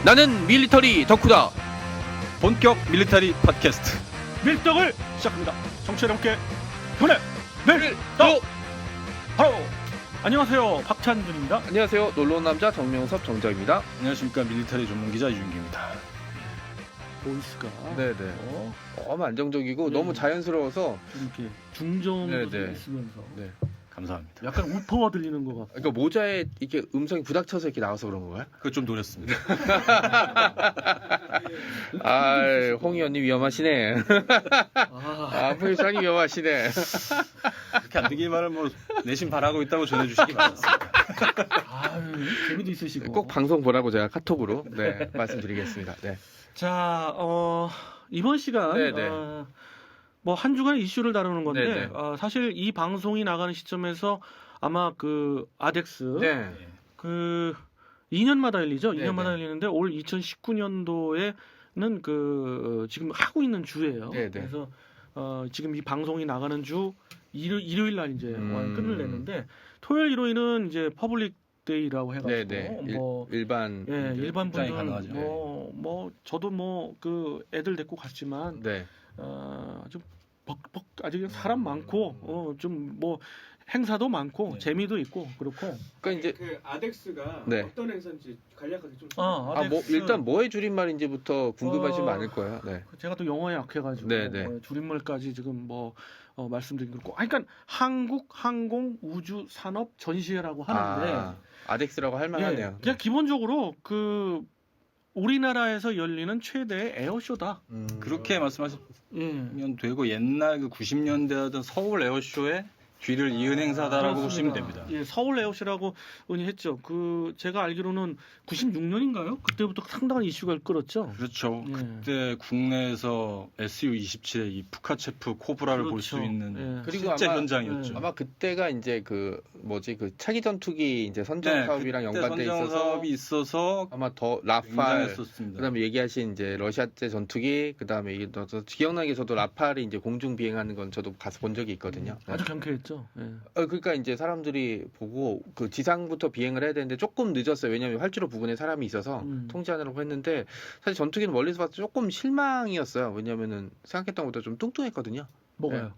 나는 밀리터리 덕후다. 본격 밀리터리 팟캐스트 밀떡을 시작합니다. 정치 여러분께 돈의 밀떡 바로 안녕하세요, 박찬준입니다. 안녕하세요. 놀러온 남자 정명섭 정자입니다. 안녕하십니까. 밀리터리 전문기자 이준기입니다. 보이스가 네네. 너무 안정적이고 네. 너무 자연스러워서 이렇게 중정도 네, 네. 있으면서 네. 감사합니다. 약간 우퍼가 들리는 것 같고. 그러니까 모자에 이렇게 음성이 부닥쳐서 이렇게 나와서 그런 건가요? 그거 좀 노렸습니다. 아, 홍희 언니 위험하시네. 아, 부회장이 위험하시네. 그렇게 안 되기만을 뭐 내심 바라고 있다고 전해주시기 바랍니다. 아유, 재미도 있으시고. 꼭 방송 보라고 제가 카톡으로 네, 말씀드리겠습니다. 네. 자, 이번 시간 네, 네. 뭐 한 주간의 이슈를 다루는 건데 네, 네. 사실 이 방송이 나가는 시점에서 아마 그 아덱스 네. 그 2년마다 열리죠. 네, 2년마다 네. 열리는데 올 2019년도에는 그 지금 하고 있는 주예요. 네, 네. 그래서 지금 이 방송이 나가는 주 일요일 날 이제 끝을 내는데 토요일 일요일은 이제 퍼블릭 데이라고 해가지고 네, 네. 뭐 일반 예, 일반 입장이 분들은 가능하죠. 뭐 저도 뭐 그 애들 데리고 갔지만 네. 좀 벅벅 아주 사람 많고 좀 뭐 행사도 많고 네. 재미도 있고 그렇고. 그러니까 이제 그 아덱스가 네. 어떤 행사인지 간략하게 좀 아, 아, 뭐 아덱스. 일단 뭐의 줄임말인지부터 궁금하신 분 어, 많을 거예요. 네. 제가 또 영어에 약해가지고 네, 네. 줄임말까지 지금 뭐 말씀드리기 그렇고. 그러니까 한국 항공 우주 산업 전시회라고 하는데 아덱스라고 할 예, 만하네요. 그냥 기본적으로 그 우리나라에서 열리는 최대의 에어쇼다. 그렇게 말씀하시면 예. 되고 옛날 그 90년대 하던 서울 에어쇼의 뒤를 이은 행사다라고 보시면 됩니다. 예, 서울 에어쇼라고 은희했죠. 그 제가 알기로는 96년인가요? 그때부터 상당한 이슈가 끌었죠. 그렇죠. 예. 그때 국내에서 SU-27의 이 푸카체프 코브라를 볼 수 그렇죠. 있는 예. 그리고 실제 아마- 현장이었죠. 아마 그때가 이제 그 뭐지 그 차기 전투기 이제 선정 사업이랑 그때 연관돼 선정 있어서 사업이 있어서 아마 더 라팔 굉장했었습니다. 그다음에 얘기하신 이제 러시아제 전투기 그다음에 이게 또 기억나게 저도 라팔이 이제 공중 비행하는 건 저도 가서 본 적이 있거든요. 네. 아주 경쾌했죠. 예. 그러니까 이제 사람들이 보고 그 지상부터 비행을 해야 되는데 조금 늦었어요. 왜냐하면 활주로 부근에 사람이 있어서 통제하느라고 했는데 사실 전투기는 멀리서 봐서 조금 실망이었어요. 왜냐하면은 생각했던 것보다 좀 뚱뚱했거든요. 뭐가요?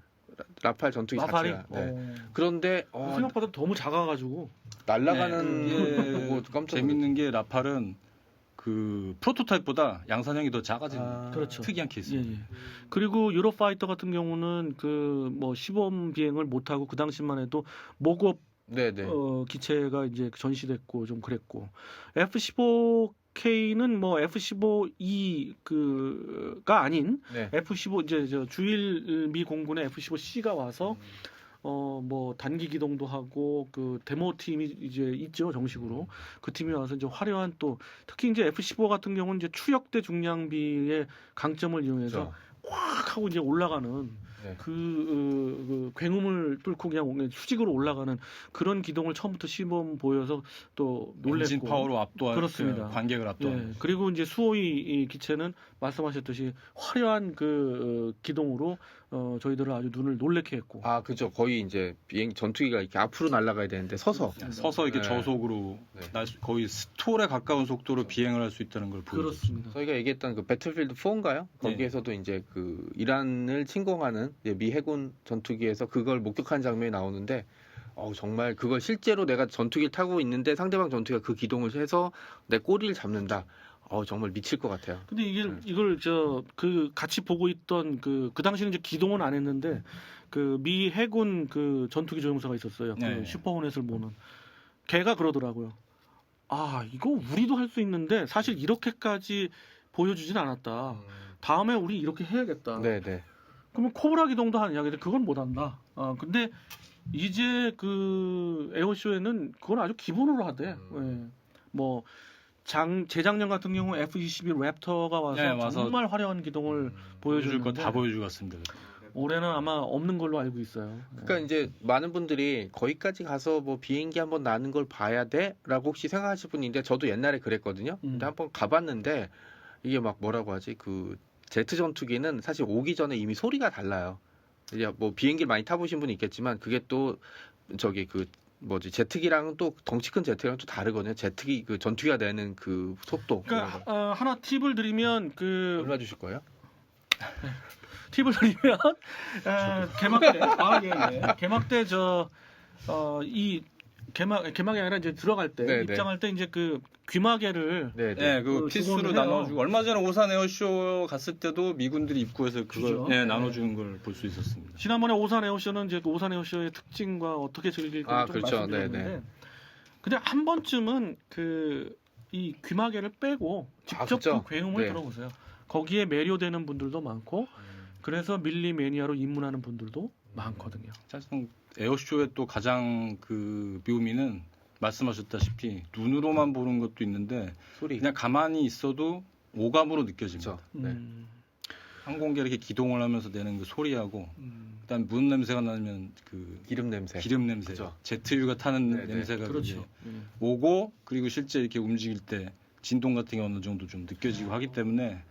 라팔 전투기 라팔이? 자체가. 네. 그런데 생각보다 너무 작아가지고. 날아가는 네, 거 깜짝 재밌는 게 라팔은 그 프로토타입보다 양산형이 더 작아진 그렇죠. 특이한 케이스입니다. 예. 그리고 유로파이터 같은 경우는 그 뭐 시범 비행을 못 하고 그 당시만 해도 모급 네네. 기체가 이제 전시됐고 좀 그랬고 F-15K는 뭐 F-15E 그가 아닌 네. F-15 이제 저 주일 미 공군의 F-15C가 와서 뭐 단기 기동도 하고 그 데모 팀이 이제 있죠, 정식으로. 그 팀이 와서 이제 화려한 또 특히 이제 F-15 같은 경우는 이제 추역대 중량비의 강점을 이용해서 그렇죠. 확 하고 이제 올라가는 네. 그 굉음을 뚫고 그냥 수직으로 올라가는 그런 기동을 처음부터 시범 보여서 또 놀랬고. 엔진 파워로 압도할 그렇습니다. 관객을 압도하는 예, 그리고 이제 수호이 이 기체는 말씀하셨듯이 화려한 그 기동으로 저희들을 아주 눈을 놀래게 했고. 아, 그죠. 거의 이제 비행 전투기가 이렇게 앞으로 날아가야 되는데 서서. 서서 이렇게 네. 저속으로 네. 거의 스톨에 가까운 속도로 비행을 할 수 있다는 걸 보여줬죠. 그렇습니다. 저희가 얘기했던 그 배틀필드 4인가요? 거기에서도 이제 그 이란을 침공하는 이제 미 해군 전투기에서 그걸 목격한 장면이 나오는데 정말 그걸 실제로 내가 전투기를 타고 있는데 상대방 전투기가 그 기동을 해서 내 꼬리를 잡는다. 정말 미칠 것 같아요. 근데 이걸 그 같이 보고 있던 그 당시는 이제 기동은 안 했는데 그 미 해군 그 전투기 조종사가 있었어요. 네. 그 슈퍼호넷을 보는. 걔가 그러더라고요. 아, 이거 우리도 할 수 있는데 사실 이렇게까지 보여주진 않았다. 다음에 우리 이렇게 해야겠다. 네네. 그러면 코브라 기동도 하느냐? 근데 그건 못 한다. 근데 이제 그 에어쇼에는 그건 아주 기본으로 하대. 예. 뭐 재작년 같은 경우 F-22 랩터가 와서, 네, 와서 정말 화려한 기동을 보여줄 거 보여줬는데 다 보여주고 갔습니다. 올해는 아마 없는 걸로 알고 있어요. 그러니까 이제 많은 분들이 거기까지 가서 뭐 비행기 한번 나는 걸 봐야 돼라고 혹시 생각하실 분인데 저도 옛날에 그랬거든요. 근데 한번 가봤는데 이게 막 뭐라고 하지? 그 제트 전투기는 사실 오기 전에 이미 소리가 달라요. 이제 뭐 비행기를 많이 타보신 분이 있겠지만 그게 또 저기 그 뭐지 제트기랑 또 덩치 큰 제트기랑 또 다르거든요. 제트기 그 전투기가 내는 그 속도. 그러니까 하나 팁을 드리면 얼마 주실 거예요? 팁을 드리면 개막 때 개막 때 이 개막이 아니라 이제 들어갈 때 네네. 입장할 때 이제 그 귀마개를 네, 네, 그 그 피스로 주문을 나눠주고 해요. 얼마 전에 오산 에어쇼 갔을 때도 미군들이 입구에서 그걸 주죠. 나눠주는 걸 볼 수 있었습니다. 지난번에 오산 에어쇼는 이제 그 오산 에어쇼의 특징과 어떻게 즐길까 좀 그렇죠. 말씀드렸는데 네네. 근데 한 번쯤은 그 이 귀마개를 빼고 직접 그렇죠. 그 굉음을 네. 들어보세요. 거기에 매료되는 분들도 많고 그래서 밀리 매니아로 입문하는 분들도 많거든요. 사실 에어쇼의 또 가장 그 묘미는 말씀하셨다시피 눈으로만 보는 것도 있는데 소리. 그냥 가만히 있어도 오감으로 느껴집니다. 그렇죠. 네. 항공기 이렇게 기동을 하면서 내는 그 소리하고 그다음 문 냄새가 나면 그 기름 냄새. 기름 냄새, 그죠. 제트유가 타는 네네. 냄새가 그렇죠. 이제 오고 그리고 실제 이렇게 움직일 때 진동 같은 게 어느 정도 좀 느껴지고 하기 때문에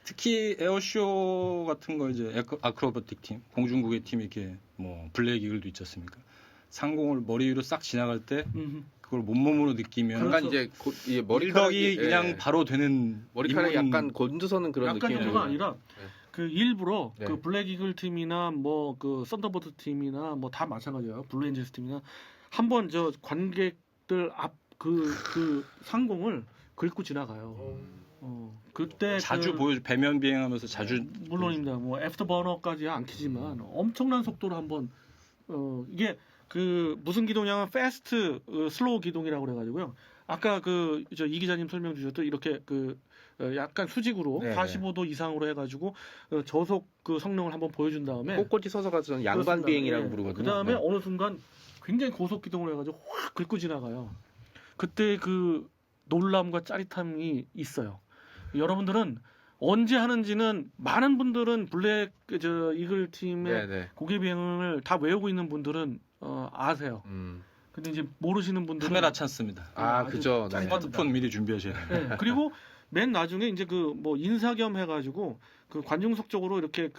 특히 에어쇼 같은 거 이제 아크로바틱 팀, 공중국의 팀 이렇게 뭐 블랙 이글도 있지 않습니까? 상공을 머리 위로 싹 지나갈 때 그걸 몸으로 느끼면 약간 그렇죠. 이제 이게 머리카락이 그냥 예. 바로 되는 머리카락이 인문- 약간 곤두서는 그런 약간 느낌이 정도가 아니라 네. 그 일부러 네. 그 블랙 이글 팀이나 뭐 그 썬더버드 팀이나 뭐 다 마찬가지예요. 블루엔젤스 팀이나 한번 저 관객들 앞 그 상공을 긁고 지나가요. 그때 자주 그, 보여 배면 비행하면서 자주 물론입니다. 뭐 애프터 버너까지 안 키지만 엄청난 속도로 한번 이게 그 무슨 기동량은 패스트 슬로우 기동이라고 그래가지고요. 아까 그 저 이 기자님 설명 주셨던 이렇게 그 약간 수직으로 네네. 45도 이상으로 해가지고 저속 그 성능을 한번 보여준 다음에 꼿꼿이 서서 가서 저는 양반 그렇습니다. 비행이라고 예. 부르거든요. 그다음에 네. 어느 순간 굉장히 고속 기동을 해가지고 확 긁고 지나가요. 그때 그 놀람과 짜릿함이 있어요. 여러분들은 언제 하는지는 많은 분들은 블랙 저 이글 팀의 네네. 고개 비행을 다 외우고 있는 분들은 아세요. 근데 이제 모르시는 분들은 카메라 찬스입니다. 아주 그죠. 네. 스마트폰 미리 준비하셔야 돼요. 네, 그리고 맨 나중에 이제 그 뭐 인사겸 해가지고 그 관중석 쪽으로 이렇게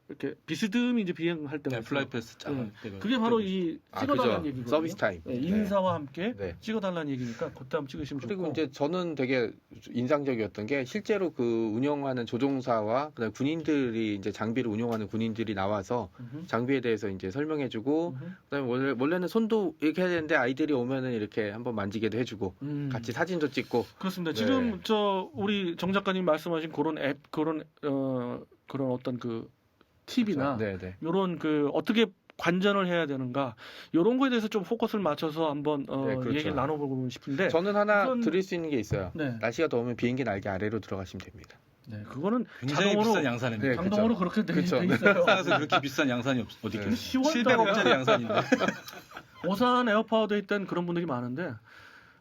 이렇게 비스듬히 이제 비행할 때가 네, 있어요. 플라이패스 짱. 그게 바로 이 찍어달라는 그죠. 얘기거든요. 서비스 타임. 네, 인사와 함께 네. 찍어달라는 얘기니까 그때 한번 찍으시면 그리고 좋고. 이제 저는 되게 인상적이었던 게 실제로 그 운영하는 조종사와 그다음 군인들이 이제 장비를 운영하는 군인들이 나와서 음흠. 장비에 대해서 이제 설명해주고 음흠. 그다음에 원래는 손도 이렇게 해야 되는데 아이들이 오면은 이렇게 한번 만지게도 해주고 같이 사진도 찍고 그렇습니다. 네. 지금 저 우리 정 작가님 말씀하신 그런 앱 그런 어떤 그 팁이나 네네. 요런 그 어떻게 관전을 해야 되는가 요런 거에 대해서 좀 포커스를 맞춰서 한번 네, 그렇죠. 얘기를 나눠보고 싶은데 저는 하나 우선- 드릴 수 있는 게 있어요. 네. 날씨가 더우면 비행기 날개 아래로 들어가시면 됩니다. 네, 그거는 굉장히 자동으로 비싼 양산입니다. 네, 강동으로 그렇게 돼 그쵸. 있어요. 세상에서 그렇게 비싼 양산이 어디 네. 있겠어요? 10월 700억짜리 양산인데. 오산 에어파워드에 있던 그런 분들이 많은데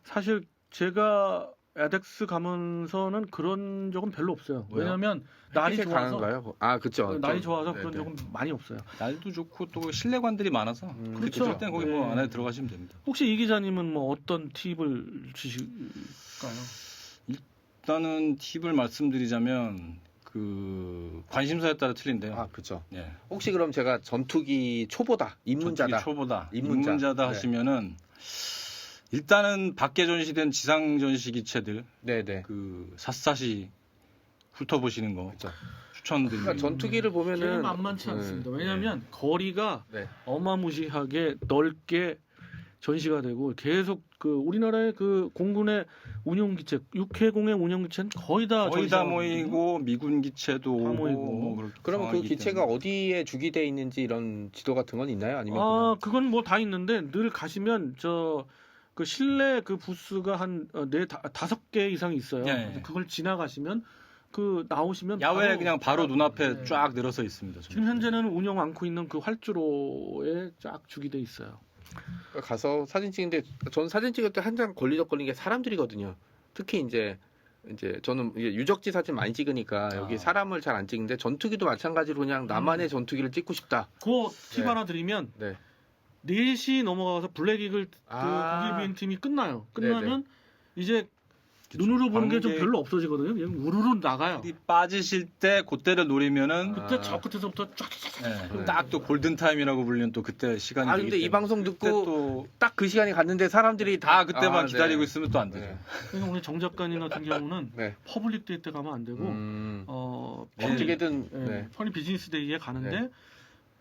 사실 제가 에덱스 가면서는 그런 적은 별로 없어요. 왜요? 왜냐하면 날이 햇빛에 좋아서 강한가요? 그렇죠. 날이 좋아서 그런 적은 많이 없어요. 날도 좋고 또 실내관들이 많아서 그렇죠. 그럴 땐 거기 네. 뭐 안에 들어가시면 됩니다. 혹시 이 기자님은 뭐 어떤 팁을 주실까요? 일단은 팁을 말씀드리자면 그 관심사에 따라 틀린데요. 그렇죠. 예. 혹시 그럼 제가 전투기 초보다, 입문자다. 전투기 초보다, 입문자. 입문자다 네. 하시면은 일단은 밖에 전시된 지상 전시 기체들 네네. 그 샅샅이 훑어보시는 거 그렇죠. 추천드립니다. 그러니까 전투기를 제일 보면은 만만치 않습니다. 네. 왜냐하면 거리가 네. 어마무시하게 넓게 전시가 되고 계속 그 우리나라의 그 공군의 운용기체, 육해공의 운용기체는 거의 다 거의 전시가 다 모이고 미군 기체도 오고 모이고. 뭐 그럴 그러면 그 상황이기 기체가 때문에. 어디에 주기돼 있는지 이런 지도 같은 건 있나요? 아니면 그건 뭐 다 있는데 늘 가시면 그 실내 그 부스가 한 다섯 개 이상 있어요. 예, 예. 그래서 그걸 지나가시면 그 나오시면 야외에 그냥 바로 눈앞에 네. 쫙 늘어서 있습니다. 지금 현재는 운영 않고 있는 그 활주로에 쫙 주기돼 있어요. 가서 사진 찍는데 저는 사진 찍을 때 한 장 걸리적거리는 게 사람들이거든요. 특히 이제 저는 이게 유적지 사진 많이 찍으니까 여기 사람을 잘 안 찍는데 전투기도 마찬가지로 그냥 나만의 전투기를 찍고 싶다. 그 팁 네. 하나 드리면 네. 4시 넘어가서 블랙이글 그 독일 비행 팀이 끝나요. 끝나면 이제 눈으로 보는 게 좀 관계- 별로 없어지거든요. 그냥 우르르 나가요. 이 빠지실 때 그때를 노리면은 그때 저 끝에서부터 쫙. 네, 딱 또 골든 타임이라고 불리는 또 그때 시간이 아 되기 근데 이 때문에 방송 그때 듣고 또 딱 그 시간이 갔는데 사람들이 다 그때만 아, 기다리고 네. 있으면 또 안 되죠. 네. 그래서 우리 정 작가님 같은 경우는 네. 퍼블릭 데이 때 가면 안 되고 어떻게든 예, 네. 편히 비즈니스 데이에 가는데 네.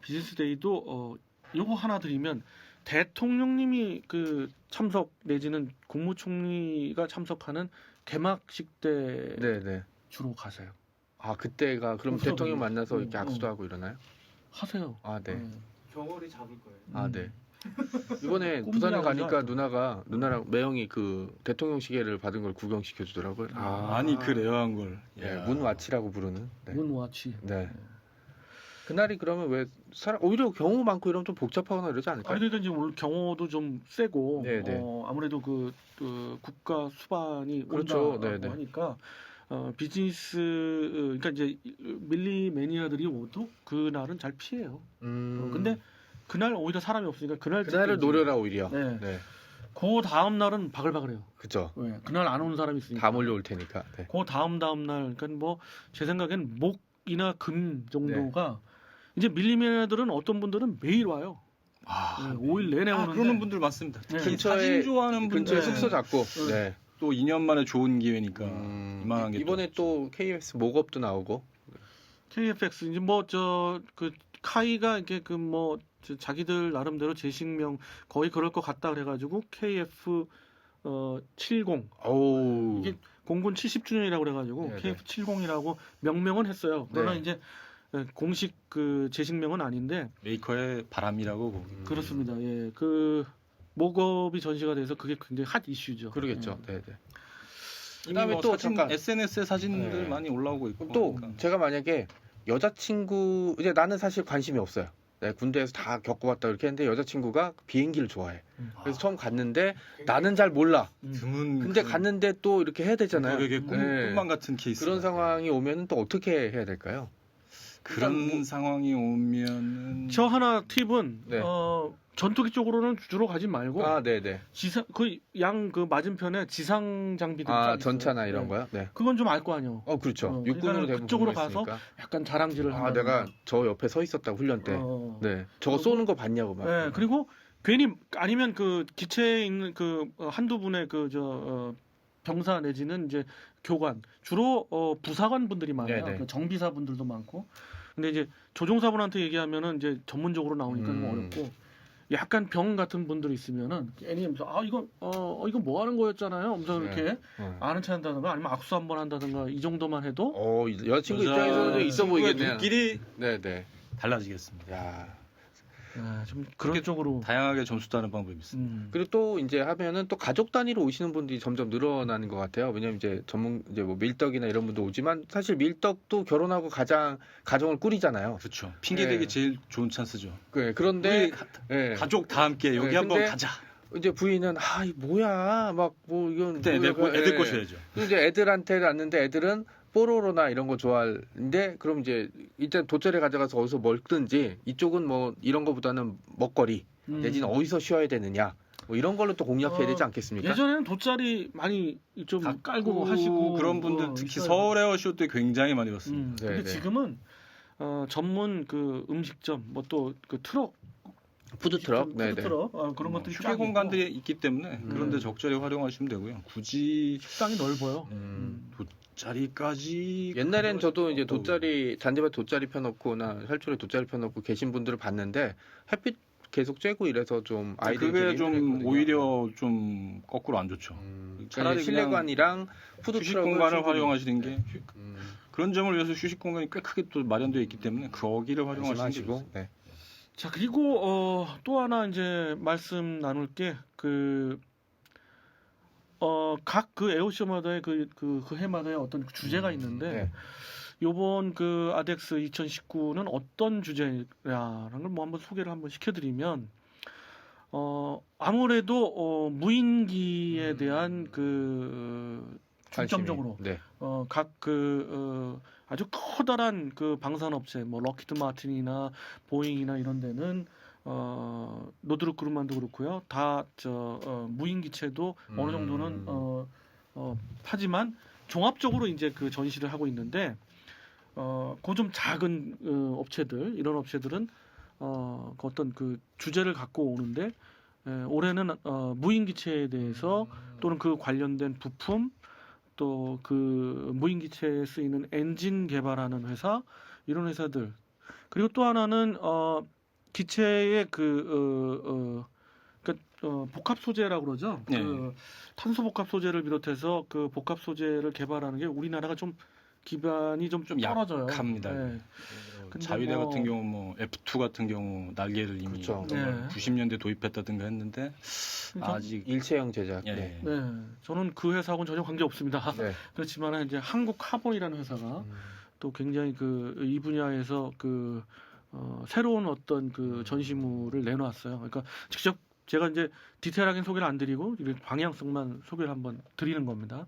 비즈니스 데이도 요거 하나 드리면 대통령님이 그 참석 내지는 국무총리가 참석하는 개막식 때 네, 네. 주로 가세요. 아 그때가 그럼 없어, 대통령 그냥. 만나서 이렇게 응, 악수도 응. 하고 이러나요? 하세요. 아 네. 경월이 잡을 거예요. 아 네. 이번에 꿈이라고 부산에 가니까 하죠. 누나랑 매형이 그 대통령 시계를 받은 걸 구경시켜 주더라고요. 아니 그 레어한 걸. 예, 야. 문와치라고 부르는. 네. 문와치. 네. 그날이 그러면 왜 오히려 경우 많고 이러면 좀 복잡하거나 이러지 않을까요? 아니 그러니까 이제 오늘 경호도 좀 세고 네, 네. 아무래도 그 국가 수반이 그렇죠. 온다고 네, 네. 하니까 비즈니스 그러니까 이제 밀리 매니아들이 오도 그날은 잘 피해요. 근데 그날 오히려 사람이 없으니까 그날을 찍든지. 노려라 오히려. 네. 네. 그 다음 날은 바글바글해요. 그죠. 왜? 그날 안 오는 사람이 있으니까. 다 몰려올 테니까. 네. 그 다음 날 그러니까 뭐 제 생각엔 목이나 금 정도가 이제 밀리 매니아들은 어떤 분들은 매일 와요. 아, 5일 내내 오는데 그러는 분들 많습니다. 네. 특히 근처에- 사진 좋아하는 분들 근처에 숙소 잡고. 네. 네. 또 2년 만에 좋은 기회니까 이만한 게 이번에 또 KBS 목업도 나오고. KFX 이제 뭐 저 그 카이가 이게 그 뭐 자기들 나름대로 제식명 거의 그럴 것 같다 그래가지고 KF 70 어우. 이게 공군 70주년이라고 그래가지고 네네. KF 70이라고 명명은 했어요. 그러나 네. 이제 공식 그 제식명은 아닌데 메이커의 바람이라고 보기. 그렇습니다. 예, 그 목업이 전시가 돼서 그게 굉장히 핫 이슈죠. 그러겠죠. 예. 네, 네. 이미 그다음에 뭐 또 사진 잠깐- SNS에 사진들 네. 많이 올라오고 있고. 또 그러니까. 제가 만약에 여자친구 이제 나는 사실 관심이 없어요. 네, 군대에서 다 겪어봤다 이렇게 했는데 여자친구가 비행기를 좋아해. 그래서 처음 갔는데 나는 잘 몰라. 드문. 근데 그런 갔는데 또 이렇게 해야 되잖아요. 고객의 네. 꿈만 같은 케이스. 그런 상황이 오면 또 어떻게 해야 될까요? 그런 일단 뭐- 상황이 오면은 저 하나 팁은 네. 전투기 쪽으로는 주로 가지 말고 아, 네, 네. 지상 그 맞은편에 지상 장비들 아, 쫙 있어요. 전차나 이런 네. 거요? 네. 그건 좀 알 거 아니에요. 그렇죠. 육군으로 그러니까는 대부분 그쪽으로 있으니까. 가서 약간 자랑질을 아, 한다든가. 내가 저 옆에 서 있었다 훈련 때. 네. 저거 그리고- 쏘는 거 봤냐고 막. 네, 그리고 괜히 아니면 그 기체에 있는 그 한두 분의 그 병사 내지는 이제 교관 주로 부사관 분들이 많아요. 네네. 그 정비사 분들도 많고. 근데 이제 조종사분한테 얘기하면은 이제 전문적으로 나오니까 좀 어렵고 약간 병 같은 분들이 있으면은 괜히 하면서 이거 뭐 하는 거였잖아요. 하면서 네. 이렇게 어. 아는 체 한다든가 아니면 악수 한번 한다든가 이 정도만 해도 여자친구 입장에서는 있어 친구의 보이겠네요. 눈길이 네, 네. 달라지겠습니다. 야. 좀 그런 그렇게 쪽으로. 다양하게 점수 따는 방법이 있습니다. 그리고 또 이제 하면은 또 가족 단위로 오시는 분들이 점점 늘어나는 것 같아요. 왜냐면 이제 이제 뭐 밀떡이나 이런 분도 오지만 사실 밀떡도 결혼하고 가정을 꾸리잖아요. 그렇죠. 핑계 대기 네. 제일 좋은 찬스죠. 그런데 우리 예. 가족 다 함께 여기 네, 한번 근데 가자. 이제 부인은 이 뭐야 막 뭐 이건 그때 뭐야, 애들 예. 꼬셔야죠. 이제 애들한테 왔는데 애들은 뽀로로나 이런 거 좋아하는데 그럼 이제 일단 돗자리 가져가서 어디서 먹든지 이쪽은 뭐 이런 거보다는 먹거리 내지는 어디서 쉬어야 되느냐 뭐 이런 걸로 또 공략해야 되지 않겠습니까? 예전에는 돗자리 많이 좀 깔고 하시고 그런 분들 특히 있어요. 서울 에어쇼 때 굉장히 많이 봤습니다. 네, 근데 네. 지금은 전문 그 음식점 뭐 또 그 트럭 푸드트럭, 네네. 푸드트럭 그런 것들이 쫙 휴게 있고 공간들이 있기 때문에 그런데 적절히 활용하시면 되고요. 굳이 식당이 넓어요. 돗자리까지 옛날엔 저도 이제 잔디밭 돗자리 펴놓거나 혈초에 돗자리 펴놓고 계신 분들을 봤는데 햇빛 계속 쬐고 이래서 좀 아이들이 그게 되게 좀 힘들거든요. 오히려 좀 거꾸로 안 좋죠. 차라리 차라리 실내관이랑 휴식 푸드트럭을 공간을 충분히- 활용하시는 게 음, 그런 점을 위해서 휴식 공간이 꽤 크게 또 마련되어 있기 때문에 거기를 활용하시는 게 말씀하시고 좋습니다. 네. 자 그리고 또 하나 이제 말씀 나눌 게 각 그 에어쇼마다의 그 해마다의 어떤 주제가 있는데 네. 요번 그 아덱스 2019는 어떤 주제라는 걸 뭐 한번 소개를 한번 시켜드리면 아무래도 무인기에 대한 그 중점적으로 네. 각 아주 커다란 그 방산업체 뭐 럭히드 마틴이나 보잉이나 이런 데는 노드롭 그루만도 그렇고요. 다 무인기체도 어느 정도는 하지만 종합적으로 이제 그 전시를 하고 있는데 그 좀 작은 업체들 이런 업체들은 그 어떤 그 주제를 갖고 오는데 올해는 무인기체에 대해서 또는 그 관련된 부품 또 그 무인기체에 쓰이는 엔진 개발하는 회사 이런 회사들 그리고 또 하나는 기체의 복합 소재라고 그러죠. 네. 그 탄소 복합 소재를 비롯해서 그 복합 소재를 개발하는 게 우리나라가 좀 기반이 좀 떨어져요. 약합니다. 네. 근데 자위대 뭐- 같은 경우 뭐 F2 같은 경우 날개를 이미 그렇죠. 네. 90년대 도입했다든가 했는데 아직 일체형 제작. 예. 네. 네, 저는 그 회사하고는 전혀 관계 없습니다. 네. 그렇지만 이제 한국 카본이라는 회사가 또 굉장히 이 분야에서 새로운 어떤 전시물을 내놓았어요. 그러니까 직접 제가 이제 디테일하게 소개를 안 드리고 이렇게 방향성만 소개를 한번 드리는 겁니다.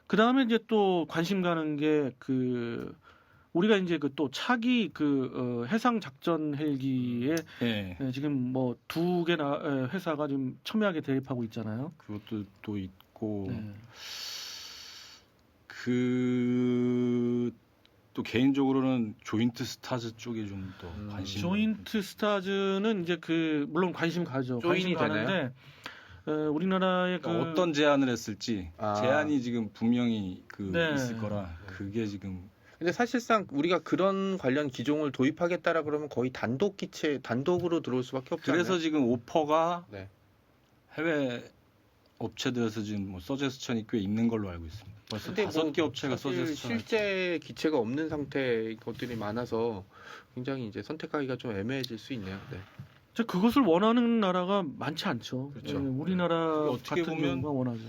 그 다음에 이제 또 관심 가는 게 우리가 이제 또 차기 해상 작전 헬기에 예. 지금 뭐 2개나 회사가 지금 첨예하게 대립하고 있잖아요. 그것도 또 있고 네. 또 개인적으로는 조인트 스타즈 쪽에 좀 더 관심. 조인트 스타즈는 이제 물론 관심 가죠. 조인이 관심 가는데 우리나라의 그러니까 어떤 제안을 했을지 아. 제안이 지금 분명히 네. 있을 거라 그게 지금 근데 사실상 우리가 그런 관련 기종을 도입하겠다라 그러면 거의 단독 기체 단독으로 들어올 수밖에 없잖아요. 그래서 지금 오퍼가 네. 해외 업체들에서 지금 뭐 서제스천이 꽤 있는 걸로 알고 있습니다. 벌써 근데 5개 업체가 사실 서제스천. 실제 기체가 없는 상태의 것들이 많아서 굉장히 이제 선택하기가 좀 애매해질 수 있네요. 네. 그것을 원하는 나라가 많지 않죠. 그렇죠. 우리나라 어떻게 같은 보면 경우가 원하죠.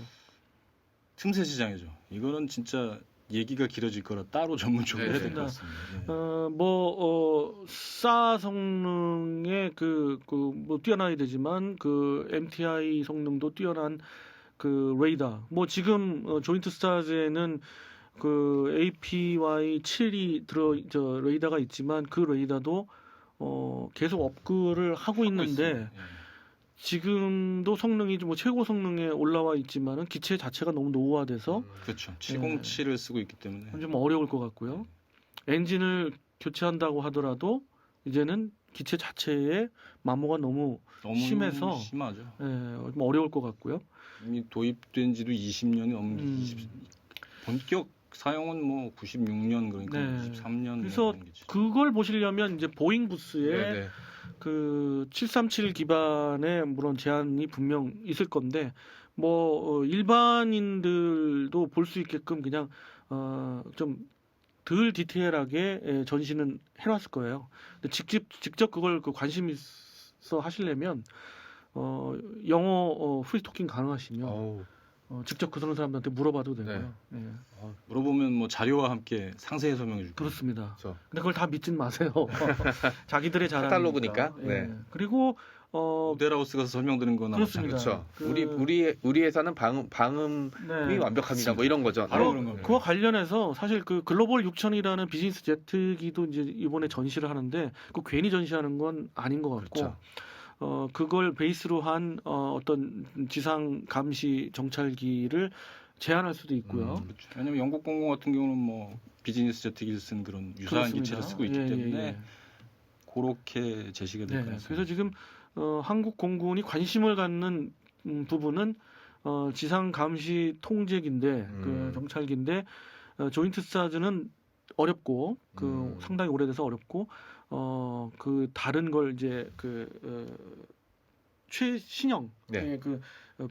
틈새 시장이죠. 이거는 진짜 얘기가 길어질 거라 따로 전문적으로 네, 해야 될 것 네. 같습니다. 네. 싸 성능의 뭐 뛰어나야 되지만 MTI 성능도 뛰어난 레이더. 뭐 지금 조인트 스타즈에는 APY 7이 레이더가 있지만 그 레이더도 계속 업그레이드를 하고 있는데 있습니다. 예. 지금도 성능이 뭐 최고 성능에 올라와 있지만은 기체 자체가 너무 노후화돼서 그렇죠. 707을 쓰고 있기 때문에 좀 어려울 것 같고요. 엔진을 교체한다고 하더라도 이제는 기체 자체의 마모가 너무 심해서 심하죠. 좀 어려울 것 같고요. 이미 도입된 지도 20년이 넘는 본격 사용은 뭐 96년 그러니까 네. 23년 그래서 그걸 보시려면 이제 보잉 부스에 네. 737 기반의 물론 제한이 분명 있을 건데 뭐 일반인들도 볼 수 있게끔 그냥 좀 덜 디테일하게 전시는 해놨을 거예요. 근데 직접 그걸 관심 있어 하시려면 영어 프리토킹 가능하시면 어우, 직접 그런 사람들한테 물어봐도 되고요. 네. 예. 물어보면 뭐 자료와 함께 상세히 설명해 줄게요. 그렇습니다. 그렇죠. 근데 그걸 다 믿진 마세요. 자기들의 자랑. 카탈로그니까. 예. 네. 그리고 모델하우스 가서 설명드리는 거나 그렇습니다. 그렇죠. 그- 우리 회사는 방음이 네. 완벽합니다. 뭐 이런 거죠. 바로 네. 그런 겁니다. 그와 관련해서 사실 글로벌 6000이라는 비즈니스 제트기도 이제 이번에 전시를 하는데 괜히 전시하는 건 아닌 것 같고 그렇죠. 그걸 베이스로 한 어떤 지상 감시 정찰기를 제한할 수도 있고요. 그렇죠. 왜냐면 영국 공공 같은 경우는 뭐 비즈니스 제트기를 쓴 그런 유사한 그렇습니다. 기체를 쓰고 있기 예, 예, 때문에 예. 그렇게 제시가 될 네, 거예요. 그래서 지금 한국 공군이 관심을 갖는 부분은 지상 감시 통제기인데 정찰기인데 조인트 스타즈는 어렵고 상당히 오래돼서 어렵고 다른 걸 이제 최신형 네.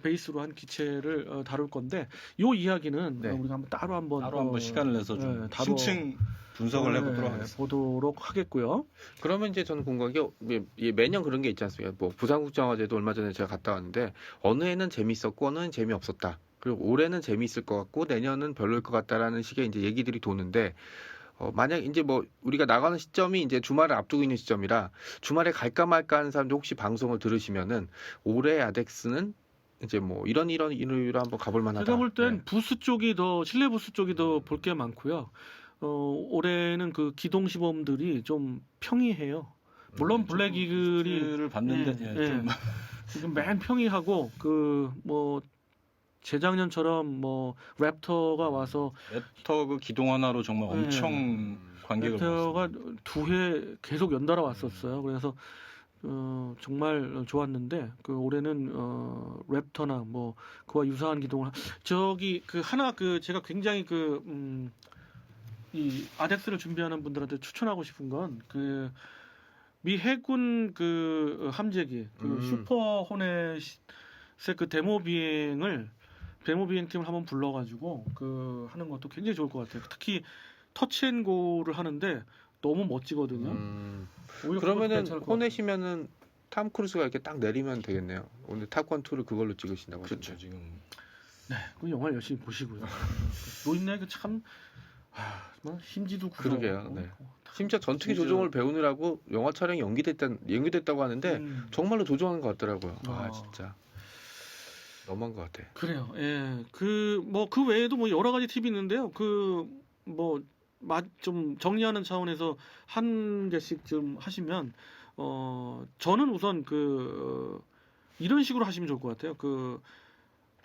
베이스로 한 기체를 다룰 건데 요 이야기는 네. 우리가 따로 한번 시간을 내서 좀 심층 분석을 해보도록 하겠습니다. 보도록 하겠고요. 그러면 이제 저는 궁금한 게 매년 그런 게 있지 않습니까? 뭐 부산국제영화제도 얼마 전에 제가 갔다 왔는데 어느 해는 재밌었고 어느 해는 재미없었다. 그리고 올해는 재미있을 것 같고 내년은 별로일 것 같다라는 식의 이제 얘기들이 도는데 만약 이제 뭐 우리가 나가는 시점이 이제 주말을 앞두고 있는 시점이라 주말에 갈까 말까 하는 사람들 혹시 방송을 들으시면은 올해 아덱스는 이제 뭐 이런 이유로 한번 가볼 만하다. 제가 볼 땐 네. 부스 쪽이 실내 부스 쪽이 더 볼 게 많고요. 올해는 기동 시범들이 좀 평이해요. 물론 블랙 이글이 를 봤는데 예, 예, 좀 지금 맨 평이하고 뭐 재작년처럼 뭐 랩터가 와서 랩터 그 기동 하나로 정말 네. 엄청 관객을 랩터가 모았습니다. 2회 계속 연달아 왔었어요. 그래서 정말 좋았는데 그 올해는 랩터나 뭐 그와 유사한 기동을 저기 그 하나 그 제가 굉장히 이 아덱스를 준비하는 분들한테 추천하고 싶은 건 그 미 해군 그 함재기 그 슈퍼 호넷의 그 데모 비행 팀을 한번 불러가지고 그 하는 것도 굉장히 좋을 것 같아요. 특히 터치앤고를 하는데 너무 멋지거든요. 오히려 그것도 그러면은 괜찮을 것 같아요. 호넷이면은 탐 크루즈가 이렇게 딱 내리면 되겠네요. 오늘 탑건 2를 그걸로 찍으신다고 그렇죠. 하던데. 지금 네, 그 영화 열심히 보시고요. 노인네 그참 심지도 구조하고. 그러게요, 네. 심지어 전투기 심지어- 조종을 배우느라고 영화 촬영이 연기됐다고 하는데 정말로 조종하는 것 같더라고요. 아 진짜 너무한 것 같아. 그래요. 예. 그 외에도 뭐 여러 가지 팁이 있는데요. 좀 정리하는 차원에서 한 개씩 좀 하시면 저는 우선 이런 식으로 하시면 좋을 것 같아요. 그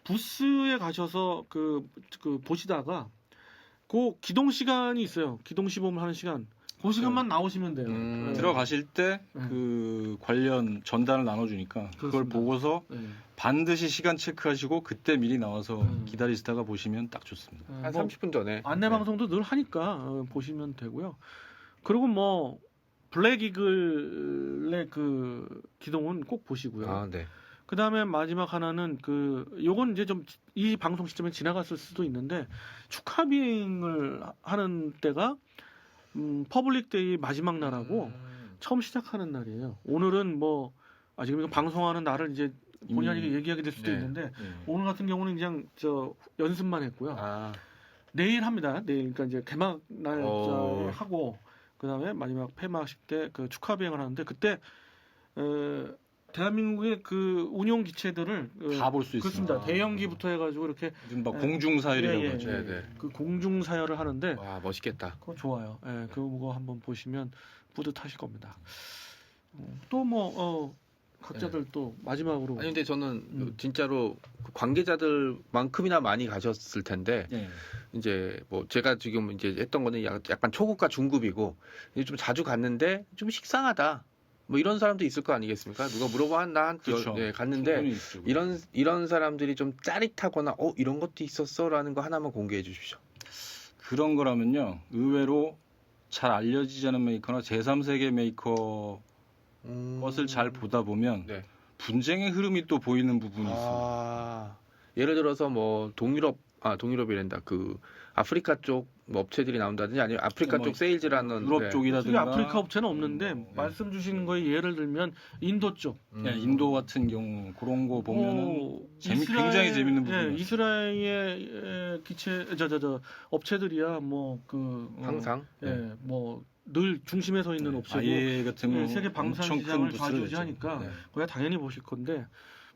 부스에 가셔서 보시다가 그 기동 시간이 있어요. 기동 시범을 하는 시간. 그 시간만 나오시면 돼요. 네. 들어가실 때 네. 그 관련 전단을 나눠주니까 그걸 그렇습니다. 보고서 네. 반드시 시간 체크하시고 그때 미리 나와서 기다리시다가 보시면 딱 좋습니다. 한 뭐 30분 전에 안내 방송도 늘 하니까 보시면 되고요. 그리고 뭐 블랙 이글의 그 기동은 꼭 보시고요. 아, 네. 그 다음에 마지막 하나는 요건 이제 좀 이 방송 시점에 지나갔을 수도 있는데 축하 비행을 하는 때가 퍼블릭 데이 마지막 날하고 처음 시작하는 날이에요. 오늘은 지금 이거 방송하는 날을 이제 본의 아니게 얘기하게 될 수도 네. 있는데 네. 오늘 같은 경우는 그냥 연습만 했고요. 아, 내일 합니다. 내일 그러니까 이제 개막 날짜에 어. 하고 그다음에 마지막 폐막식 때 그 축하 비행을 하는데 그때 대한민국의 그 운용 기체들을 다 볼 수 있습니다. 그렇습니다. 대형기부터 해가지고 이렇게 지금 막 공중사일이라고 예, 예, 하죠. 네, 네. 그 공중 사열을 하는데 와 멋있겠다. 그거 좋아요. 예, 그거 한번 보시면 뿌듯하실 겁니다. 또 각자들 또 마지막으로 아니 근데 저는 진짜로 그 관계자들만큼이나 많이 가셨을 텐데 예. 이제 제가 지금 이제 했던 거는 약간 초급과 중급이고 이제 좀 자주 갔는데 좀 식상하다. 이런 사람도 있을 거 아니겠습니까? 누가 물어봐 나한테 그렇죠. 갔는데 충분히 있죠. 이런 사람들이 좀 짜릿하거나 이런 것도 있었어라는 거 하나만 공개해 주십시오. 그런 거라면요. 의외로 잘 알려지지 않은 메이커나 제3세계 메이커 것을 잘 보다 보면 네. 분쟁의 흐름이 또 보이는 부분이 있습니다. 아, 예를 들어서 동유럽이란다. 아프리카 쪽 업체들이 나온다든지 아니면 아프리카 쪽 세일즈라는 유럽 네. 특히 쪽이라든가 아프리카 업체는 없는데 말씀 주시는 거에 예를 들면 인도 쪽 예, 인도 같은 경우 그런 거 보면은 굉장히 재밌는 부분이 있어요. 이스라엘의 기체 업체들이야 항상 늘 중심에 서 있는 업체고 아예 같은 경우 세계 방산 엄청 큰 시장을 부스를 좌지우지하니까 네. 거기가 당연히 보실 건데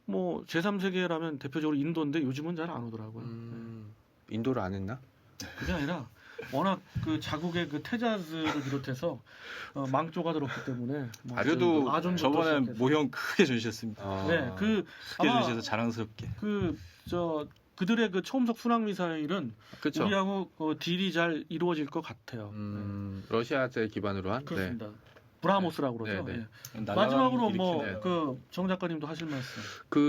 제3세계라면 대표적으로 인도인데 요즘은 잘 안 오더라고요. 인도를 안 했나? 그게 아니라 워낙 자국의 태자즈를 비롯해서 망조가 들었기 때문에 그래도 아존부터 저번에 시작해서. 모형 크게 전시했습니다. 네, 크게 아마 전시해서 자랑스럽게. 그들의 초음속 순항 미사일은 그렇죠. 우리하고 딜이 잘 이루어질 것 같아요. 러시아제 기반으로 한. 그렇습니다. 브라모스라고 그러죠. 네, 네. 예. 날아가는 마지막으로 일으키는 정 작가님도 하실 말씀.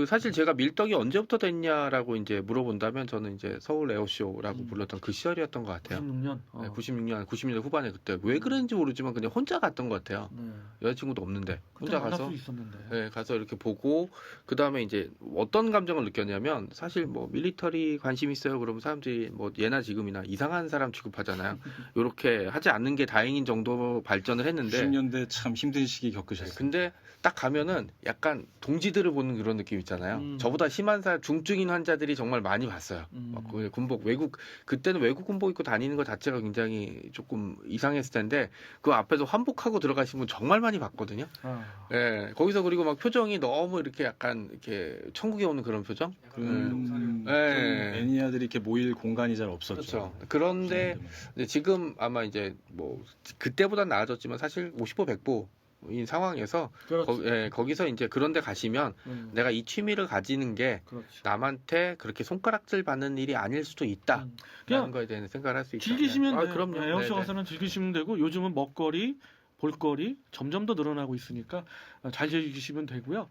사실 제가 밀떡이 언제부터 됐냐라고 이제 물어본다면 저는 이제 서울 에어쇼라고 불렀던 그 시절이었던 것 같아요. 96년. 네, 90년대 후반에 그때 왜 그랬는지 모르지만 그냥 혼자 갔던 것 같아요. 네. 여자친구도 없는데 혼자 만날 가서 수 있었는데. 네, 가서 이렇게 보고 그 다음에 이제 어떤 감정을 느꼈냐면 사실 밀리터리 관심 있어요 그러면 사람들이 예나 지금이나 이상한 사람 취급하잖아요. 이렇게 하지 않는 게 다행인 정도로 발전을 했는데 90년대 참 힘든 시기 겪으셨어요. 근데 딱 가면은 약간 동지들을 보는 그런 느낌 있잖아요. 저보다 심한 중증인 환자들이 정말 많이 봤어요. 군복 그때는 외국 군복 입고 다니는 것 자체가 굉장히 조금 이상했을 텐데 그 앞에서 환복하고 들어가신 분 정말 많이 봤거든요. 예, 거기서 그리고 막 표정이 너무 이렇게 약간 이렇게 천국에 오는 그런 표정. 좀 네. 애니아들이 이렇게 모일 공간이 잘 없었죠. 그렇죠. 그런데 이제 지금 아마 이제 그때보다 나아졌지만 사실 50보 100보 인 상황에서 그렇지. 거기서 이제 그런데 가시면 내가 이 취미를 가지는 게 그렇지. 남한테 그렇게 손가락질 받는 일이 아닐 수도 있다. 음. 라는 그냥 거에 대해서 생각을 할 수 있다. 즐기시면 돼요. 그럼요. 에어쇼 네네. 가서는 즐기시면 되고 요즘은 먹거리, 볼거리 점점 더 늘어나고 있으니까 잘 즐기시면 되고요.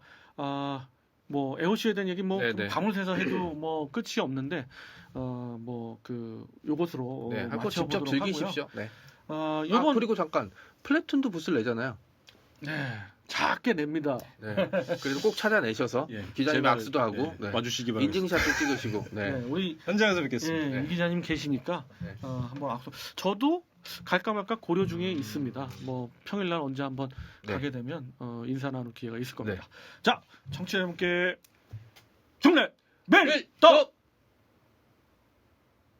뭐 에어쇼에 대한 얘기 뭐 네네. 밤을 새서 해도 뭐 끝이 없는데 뭐 그 요것으로 네, 한번 직접 마쳐보도록 즐기십시오. 네. 하고요. 요번 그리고 잠깐 플래툰도 부스를 내잖아요. 네, 작게 냅니다. 네. 그래도 꼭 찾아내셔서 예, 기자님 제발, 악수도 하고 예, 네. 와주시기 바랍니다. 인증샷도 찍으시고. 네, 네. 우리 현장에서 뵙겠습니다. 이 기자님 계시니까 네. 한번 악수. 저도 갈까 말까 고려 중에 있습니다. 뭐 평일날 언제 한번 네. 가게 되면 인사 나눌 기회가 있을 겁니다. 자, 청취자 여러분께 중래 밀떡